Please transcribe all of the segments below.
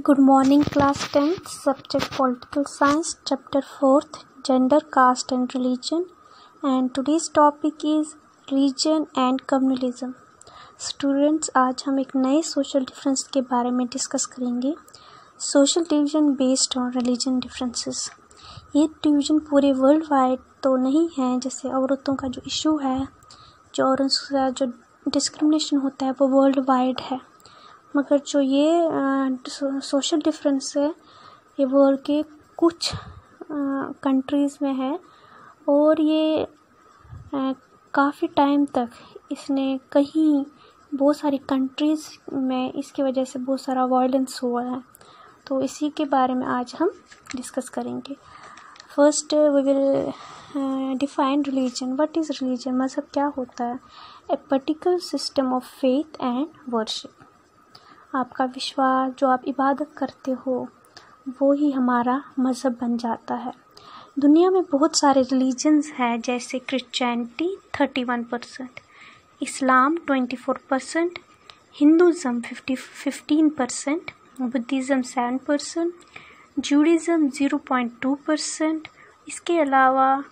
Good morning, class 10th, subject Political Science, chapter 4th, Gender, Caste and Religion. And today's topic is Religion and Communalism. Students, आज हम एक नए social difference के बारे में discuss करेंगे. Social division based on religion differences. ये division पूरे वर्ल्ड वाइड तो नहीं है, जैसे औरतों का जो इशू है, जो औरतों का जो डिस्क्रिमिनेशन होता है वो वर्ल्ड वाइड है, मगर जो ये सोशल डिफरेंस है ये वर्ल्ड के कुछ कंट्रीज़ में है और ये काफ़ी टाइम तक इसने कहीं बहुत सारी कंट्रीज़ में इसकी वजह से बहुत सारा वायलेंस हुआ है. तो इसी के बारे में आज हम डिस्कस करेंगे. First we will define religion. What is religion? मज़हब क्या होता है? A particular system of faith and worship. आपका विश्वास, जो आप इबादत करते हो, वो ही हमारा मज़हब बन जाता है. दुनिया में बहुत सारे रिलीजन्स हैं, जैसे क्रिश्चियनिटी 31%, इस्लाम 24%, हिंदुज़म 15%, बुद्धिज़्म 7%, जूडिज़म 0.2%. इसके अलावा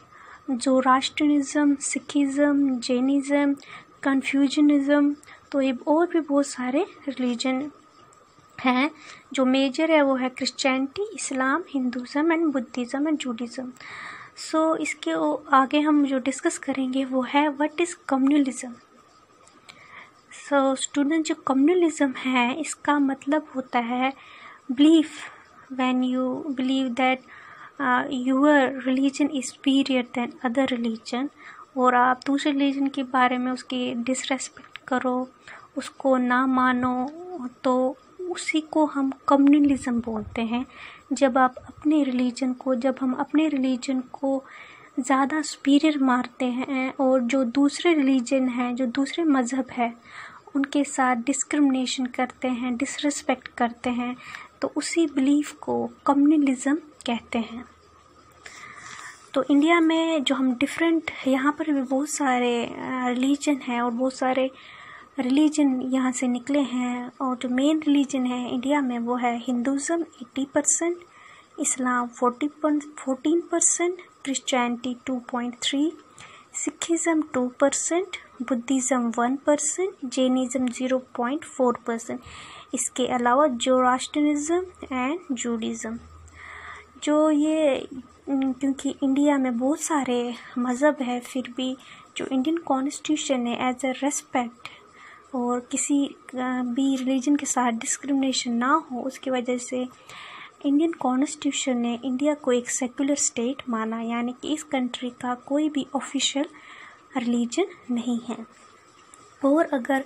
ज़ोरास्ट्रियनिज़म, सिखिज़म, जैनिज़म, कन्फ्यूशनिज़म, तो ये और भी बहुत सारे रिलीजन हैं. जो मेजर है वो है Christianity, Islam, Hinduism and Buddhism and Judaism. So इसके आगे हम जो डिस्कस करेंगे वो है what is communalism. So student, जो कम्युनलिज़म है इसका मतलब होता है belief, when you believe that your religion is superior than other religion, और आप दूसरे रिलीजन के बारे में उसकी डिसरेस्पेक्ट करो, उसको ना मानो, तो उसी को हम कम्युनलिज़म बोलते हैं. जब हम अपने रिलीजन को ज़्यादा सुपीरियर मानते हैं और जो दूसरे रिलीजन हैं, जो दूसरे मज़हब है, उनके साथ डिस्क्रिमिनेशन करते हैं, डिसरेस्पेक्ट करते हैं, तो उसी बिलीफ को कम्युनलिज़म कहते हैं. तो इंडिया में जो हम डिफरेंट, यहाँ पर भी बहुत सारे रिलीजन हैं और बहुत सारे रिलीजन यहाँ से निकले हैं, और जो मेन रिलीजन है इंडिया में वो है हिंदुज़म 80%, इस्लाम 14%, क्रिश्चियनिटी 2.3%, सिखिज़म 2%, बुद्धिज़्म 1%, जैनिज़म 0.4%. इसके अलावा ज़ोरास्ट्रियनिज़म एंड जूडिज़म. जो ये क्योंकि इंडिया में बहुत सारे मज़हब है, फिर भी जो इंडियन कॉन्स्टिट्यूशन है एज अ रेस्पेक्ट और किसी भी रिलीजन के साथ डिस्क्रिमिनेशन ना हो, उसकी वजह से इंडियन कॉन्स्टिट्यूशन ने इंडिया को एक सेक्युलर स्टेट माना, यानी कि इस कंट्री का कोई भी ऑफिशियल रिलीजन नहीं है. और अगर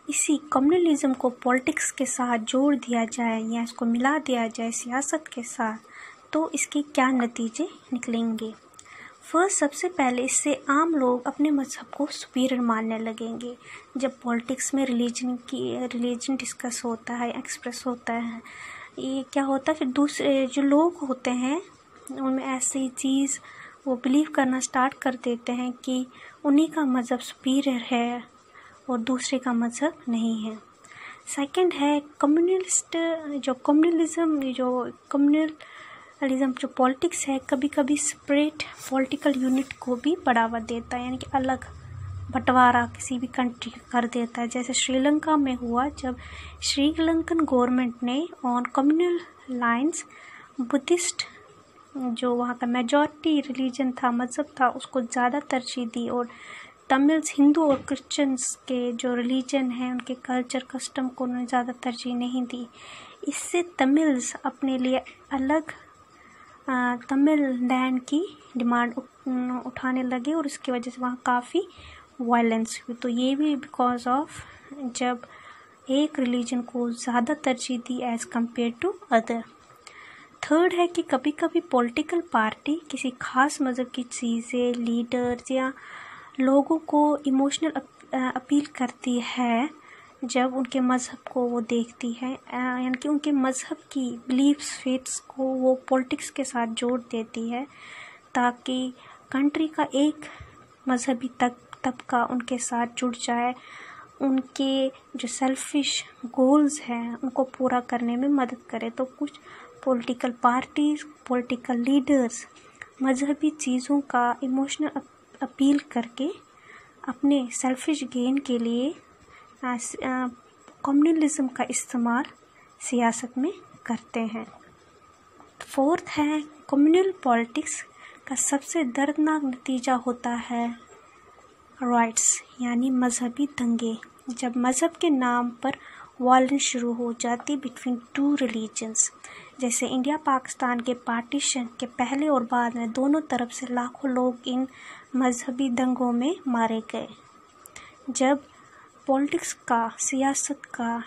इसी कम्युनलिज्म को पॉलिटिक्स के साथ जोड़ दिया जाए या इसको मिला दिया जाए सियासत के साथ, तो इसके क्या नतीजे निकलेंगे? फर्स्ट, सबसे पहले इससे आम लोग अपने मज़हब को सुपीरियर मानने लगेंगे. जब पॉलिटिक्स में रिलीजन डिस्कस होता है, एक्सप्रेस होता है, ये क्या होता है, फिर दूसरे जो लोग होते हैं उनमें ऐसी चीज़ वो बिलीव करना स्टार्ट कर देते हैं कि उन्हीं का मज़हब सुपीरियर है और दूसरे का मज़हब नहीं है. सेकंड है कम्युनलिज्म जो पॉलिटिक्स है, कभी कभी सेपरेट पॉलिटिकल यूनिट को भी बढ़ावा देता है, यानी कि अलग बंटवारा किसी भी कंट्री कर देता है. जैसे श्रीलंका में हुआ, जब श्रीलंकन गवर्नमेंट ने ऑन कम्युनल लाइंस बुद्धिस्ट, जो वहाँ का मेजॉरिटी रिलीजन था, मज़हब था, उसको ज़्यादा तरजीह दी, और तमिल्स, हिंदू और क्रिश्चियंस के जो रिलीजन हैं उनके कल्चर कस्टम को उन्होंने ज़्यादा तरजीह नहीं दी. इससे तमिल्स अपने लिए अलग तमिल लैंड की डिमांड उठाने लगे और इसकी वजह से वहाँ काफ़ी वायलेंस हुई. तो ये भी बिकॉज ऑफ जब एक रिलीजन को ज़्यादा तरजीह दी as compare to other. Third है कि कभी कभी पॉलिटिकल पार्टी किसी खास मज़हब की चीज़ें, लीडर्स या लोगों को इमोशनल अपील करती है जब उनके मज़हब को वो देखती है, यानी कि उनके मज़हब की बिलीफ्स, फेथ्स को वो पॉलिटिक्स के साथ जोड़ देती है, ताकि कंट्री का एक मज़हबी तबका उनके साथ जुड़ जाए उनके जो सेल्फिश गोल्स हैं उनको पूरा करने में मदद करे। तो कुछ पॉलिटिकल पार्टीज, पॉलिटिकल लीडर्स मजहबी चीज़ों का इमोशनल अपील करके अपने सेल्फिश गेन के लिए कम्युनलिज्म का इस्तेमाल सियासत में करते हैं। फोर्थ है, कम्युनल पॉलिटिक्स का सबसे दर्दनाक नतीजा होता है राइट्स यानी मजहबी दंगे। जब मज़हब के नाम पर वॉयलेंस शुरू हो जाती बिटवीन टू रिलीजन्स, जैसे इंडिया पाकिस्तान के पार्टीशन के पहले और बाद में दोनों तरफ से लाखों लोग इन मजहबी दंगों में मारे गए। जब पॉलिटिक्स का, सियासत का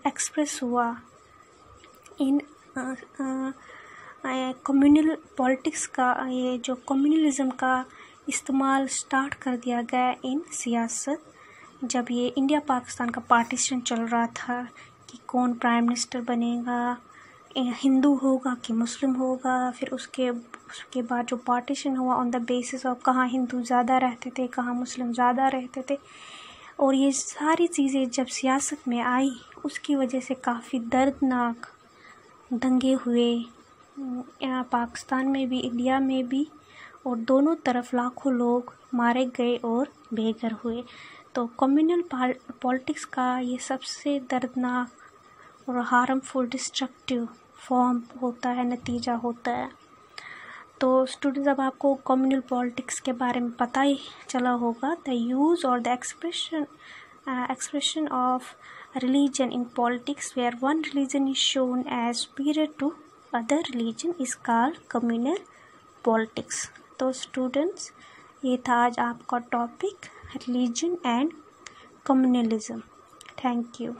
एक्सप्रेस हुआ इन कम्युनल पॉलिटिक्स का, ये जो कम्युनलिज्म का इस्तेमाल स्टार्ट कर दिया गया इन सियासत, जब ये इंडिया पाकिस्तान का पार्टीशन चल रहा था कि कौन प्राइम मिनिस्टर बनेगा, हिंदू होगा कि मुस्लिम होगा, फिर उसके बाद जो पार्टीशन हुआ ऑन द बेसिस ऑफ कहाँ हिंदू ज़्यादा रहते थे, कहाँ मुस्लिम ज़्यादा रहते थे, और ये सारी चीज़ें जब सियासत में आई उसकी वजह से काफ़ी दर्दनाक दंगे हुए यहाँ पाकिस्तान में भी, इंडिया में भी, और दोनों तरफ लाखों लोग मारे गए और बेघर हुए। तो कम्युनल पॉलिटिक्स का ये सबसे दर्दनाक और हार्मफुल डिस्ट्रक्टिव फॉर्म होता है, नतीजा होता है। तो स्टूडेंट्स, अब आपको कम्युनल पॉलिटिक्स के बारे में पता ही चला होगा। द यूज़ और the expression of religion in politics where one religion is shown as superior to other religion is called communal politics। तो स्टूडेंट्स, ये था आज आपका topic religion and communalism. Thank you.